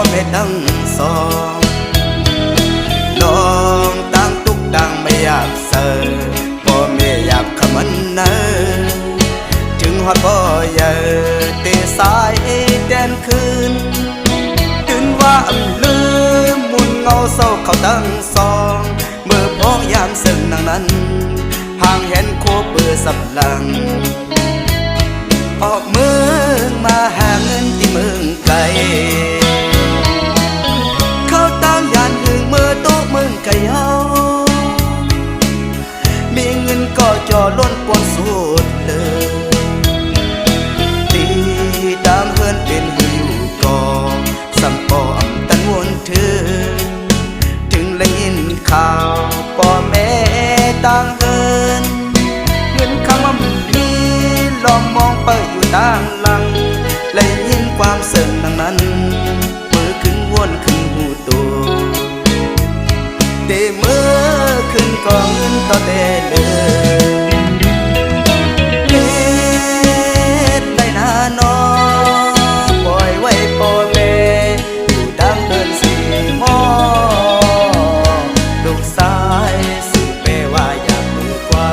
เม็ดดังสองลองตั้งตุกดังไม่อยากเสิร์พ่อแม่อยากขมันเนอจึงฮอดบ่เยอเตะสายแดนคืนตื่นว่าลืมมุนเงาเศร้าเขาตั้งสองเมื่อพ้องยามซึ่งนางนั้นห่างเห็นโคเปือสับหลังออกเมืองมาหาเงินที่เมืองไกลเขาตั้งยานหึงเมื่อโต๊ะเมืองไกลเฮามีเงินก็จอล้นปวนสุดเลยตีตามเฮือนเป็นหืออยู่ก่อสัมปอมตันวนถึงและยินข่าวพ่อแม่ต่างเฮินเงินคำว่ามีลองมองไปอยู่ต่างหลังและยินความเสื่อมดังนั้นมือขึ้นวนขึ้นหูตัวเตะมือขึ้นก็เงินต่อเตะเลยเฮ็ดได้นาน้อปล่อยไว้พ่อแม่อยู่ดังเดินสีหมอลูกสายสิแปลว่าอยากมือกว่า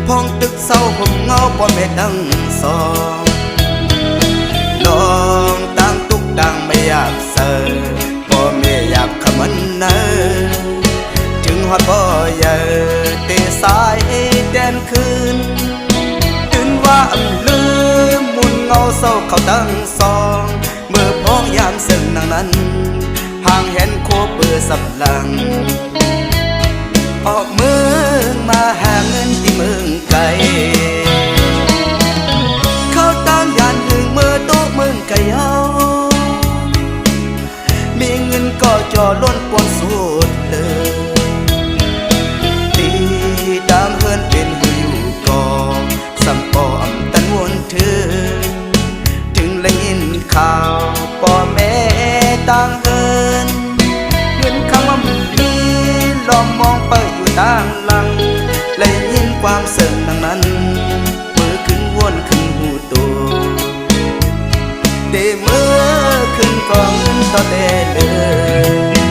พ้องตึกเศร้าผมเงาพ่อแม่ดังสองลองตั้งตุกดังไม่อยากเสิร์พ่อแม่อยากขมันเนอจึงฮอดบ่เยอเตะสายแดนคืนตื่นว่าลืมมุนเงาเศร้าเขาตั้งสองเมื่อพ้องยามซึ่งนางนั้นห่างเห็นโคเปือสับหลังออกเมืองมาหาเงินที่เมืองไกลเขาตั้งยานหึงเมื่อโต๊ะเมืองไกลเฮามีเงินก็จอล้นปวนสุดเลยตีตามเฮือนเป็นหืออยู่ก่อสัมปอมตันวนถึงและยินข่าวพ่อแม่ต่างเฮินเงินคำว่ามีลองมองไปอยู่ต่างหลังและยินความเสื่อมดังนั้นมือขึ้นวนขึ้นหูตัวเตะมือขึ้นก็เงินต่อเตะเลย